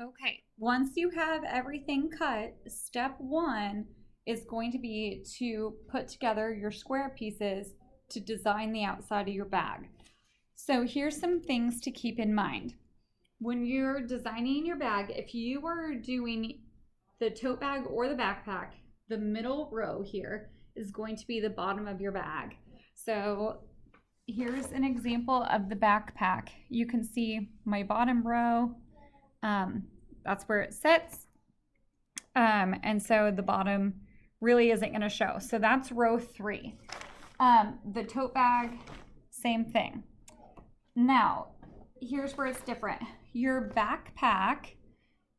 Okay, once you have everything cut, step one is going to be to put together your square pieces to design the outside of your bag. So here's some things to keep in mind. When you're designing your bag, if you were doing the tote bag or the backpack, the middle row here is going to be the bottom of your bag. So here's an example of the backpack. You can see my bottom row. That's where it sits. And so the bottom really isn't going to show. So that's row 3. The tote bag, same thing. Now, here's where it's different. Your backpack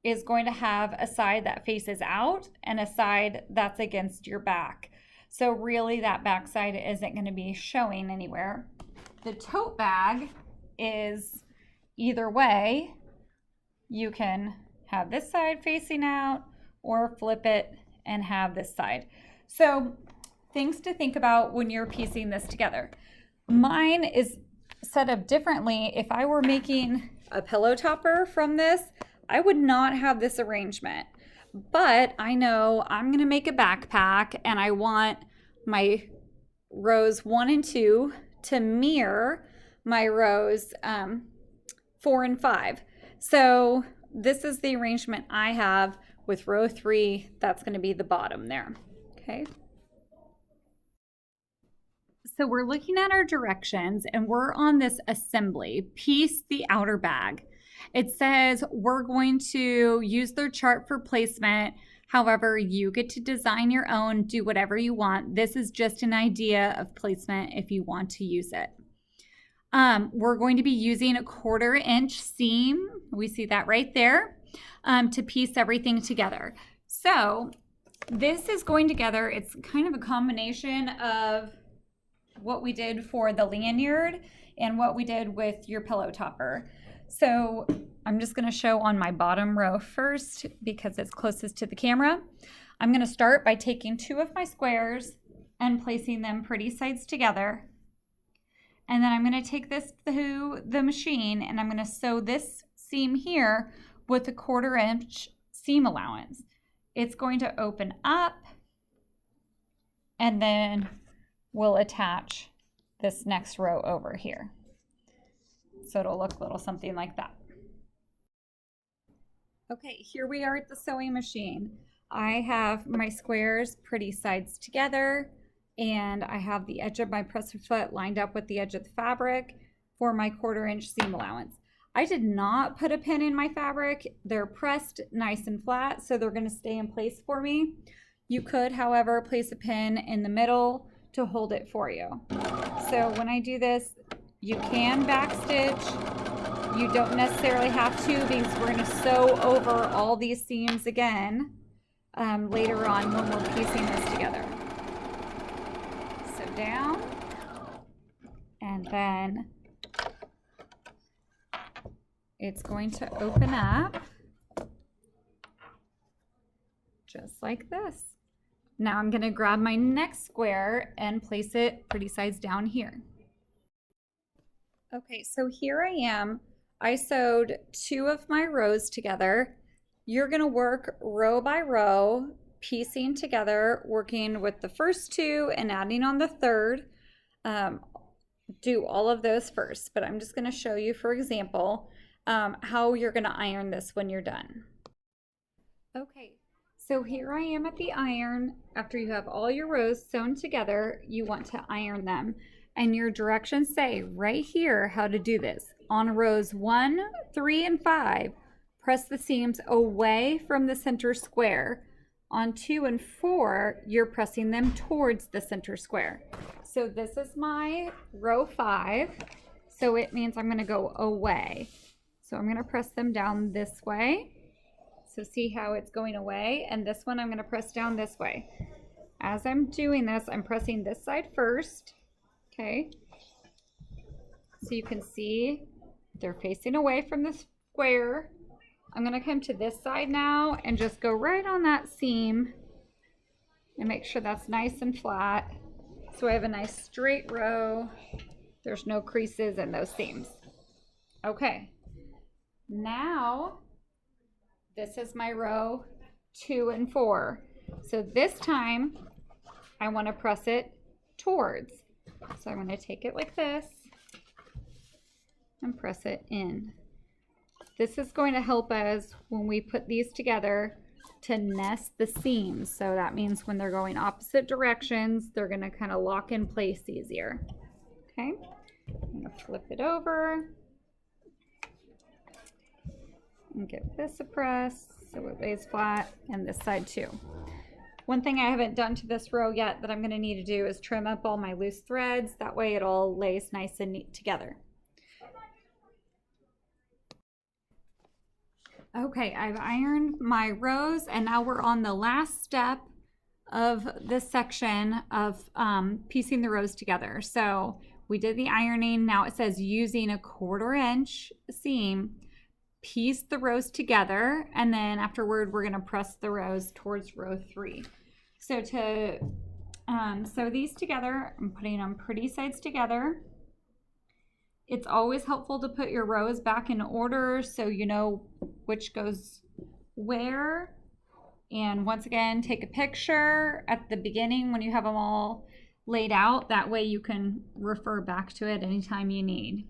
is going to have a side that faces out and a side that's against your back. So really that back side isn't going to be showing anywhere. The tote bag is either way. You can have this side facing out or flip it and have this side. So things to think about when you're piecing this together. Mine is set up differently. If I were making a pillow topper from this, I would not have this arrangement. But I know I'm going to make a backpack and I want my rows 1 and 2 to mirror my rows 4 and 5. So this is the arrangement I have with row 3. That's going to be the bottom there. Okay. So we're looking at our directions and we're on this assembly, piece the outer bag. It says we're going to use their chart for placement. However, you get to design your own, do whatever you want. This is just an idea of placement if you want to use it. We're going to be using a 1/4 inch seam. We see that right there to piece everything together. So this is going together. It's kind of a combination of what we did for the lanyard and what we did with your pillow topper. So I'm just going to show on my bottom row first because it's closest to the camera. I'm going to start by taking 2 of my squares and placing them pretty sides together. And then I'm going to take this to the machine and I'm going to sew this seam here with a 1/4 inch seam allowance. It's going to open up and then we'll attach this next row over here. So it'll look a little something like that. Okay, here we are at the sewing machine. I have my squares pretty sides together and I have the edge of my presser foot lined up with the edge of the fabric for my 1/4 inch seam allowance. I did not put a pin in my fabric. They're pressed nice and flat, so they're going to stay in place for me. You could, however, place a pin in the middle to hold it for you. So when I do this, you can backstitch. You don't necessarily have to because we're going to sew over all these seams again later on when we're piecing this together. So down, and then it's going to open up just like this. Now I'm going to grab my next square and place it pretty sides down here. Okay, so here I am. I sewed 2 of my rows together. You're going to work row by row, piecing together, working with the first 2 and adding on the 3rd. Do all of those first, but I'm just going to show you, for example, how you're going to iron this when you're done. Okay, so here I am at the iron. After you have all your rows sewn together, you want to iron them. And your directions say right here how to do this. On rows 1, 3, and 5, press the seams away from the center square. On 2 and 4, you're pressing them towards the center square. So this is my row 5. So it means I'm going to go away. So I'm going to press them down this way. So see how it's going away, and this one I'm going to press down this way. As I'm doing this, I'm pressing this side first, okay? So you can see they're facing away from the square. I'm going to come to this side now and just go right on that seam and make sure that's nice and flat. So I have a nice straight row. There's no creases in those seams. Okay, now This is my row 2 and 4. So this time I want to press it towards. So I'm going to take it like this and press it in. This is going to help us when we put these together to nest the seams. So that means when they're going opposite directions, they're going to kind of lock in place easier. Okay, I'm going to flip it over and give this a press so it lays flat, and this side too. One thing I haven't done to this row yet that I'm going to need to do is trim up all my loose threads. That way it all lays nice and neat together. Okay, I've ironed my rows, and now we're on the last step of this section of piecing the rows together. So we did the ironing. Now it says using a 1/4 inch seam, piece the rows together, and then afterward we're going to press the rows towards row 3. So to sew these together, I'm putting them pretty sides together. It's always helpful to put your rows back in order so you know which goes where. And once again, take a picture at the beginning when you have them all laid out. That way you can refer back to it anytime you need.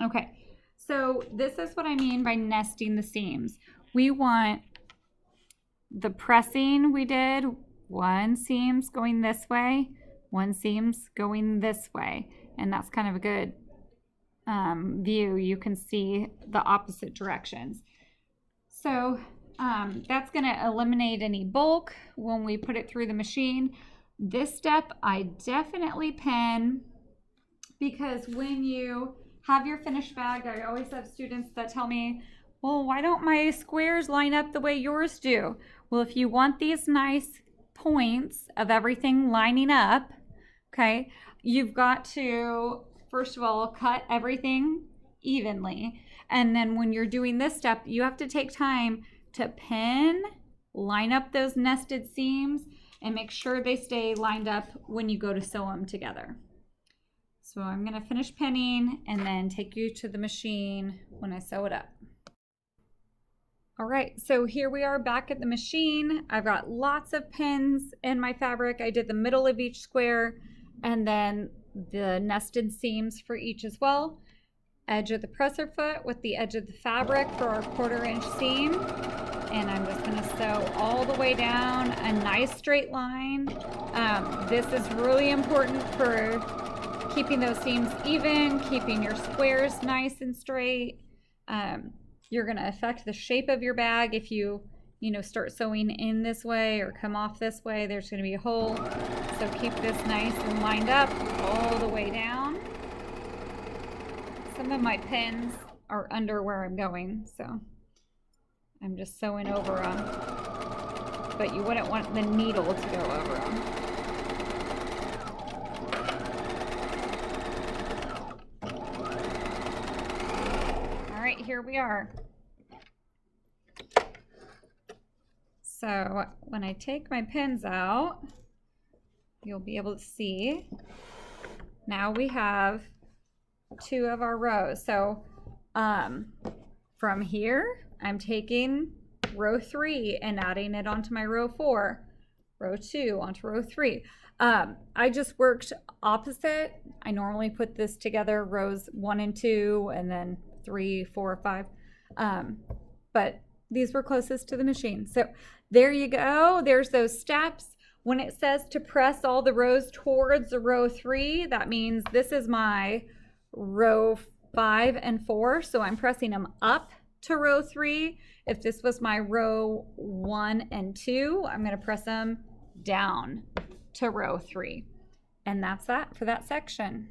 Okay, so this is what I mean by nesting the seams. We want the pressing we did, one seam's going this way, one seam's going this way. And that's kind of a good view. You can see the opposite directions. So that's going to eliminate any bulk when we put it through the machine. This step I definitely pin, because when you have your finished bag, I always have students that tell me, well, why don't my squares line up the way yours do? Well, if you want these nice points of everything lining up, okay, you've got to, first of all, cut everything evenly. And then when you're doing this step, you have to take time to pin, line up those nested seams, and make sure they stay lined up when you go to sew them together. So I'm going to finish pinning and then take you to the machine when I sew it up. All right, so here we are back at the machine. I've got lots of pins in my fabric. I did the middle of each square and then the nested seams for each as well. Edge of the presser foot with the edge of the fabric for our 1/4 inch seam. And I'm just going to sew all the way down a nice straight line. This is really important for keeping those seams even, keeping your squares nice and straight. You're going to affect the shape of your bag if you start sewing in this way or come off this way. There's going to be a hole. So keep this nice and lined up all the way down. Some of my pins are under where I'm going, so I'm just sewing over them. But you wouldn't want the needle to go over them. All right, here we are. So when I take my pins out, you'll be able to see now we have 2 of our rows. So from here, I'm taking row 3 and adding it onto my row 4, row 2 onto row 3. I just worked opposite. I normally put this together, rows 1 and 2, and then 3, 4, 5. But these were closest to the machine. So there you go. There's those steps. When it says to press all the rows towards the row 3, that means this is my row 5 and 4. So I'm pressing them up to row 3. If this was my row 1 and 2, I'm going to press them down to row 3. And that's that for that section.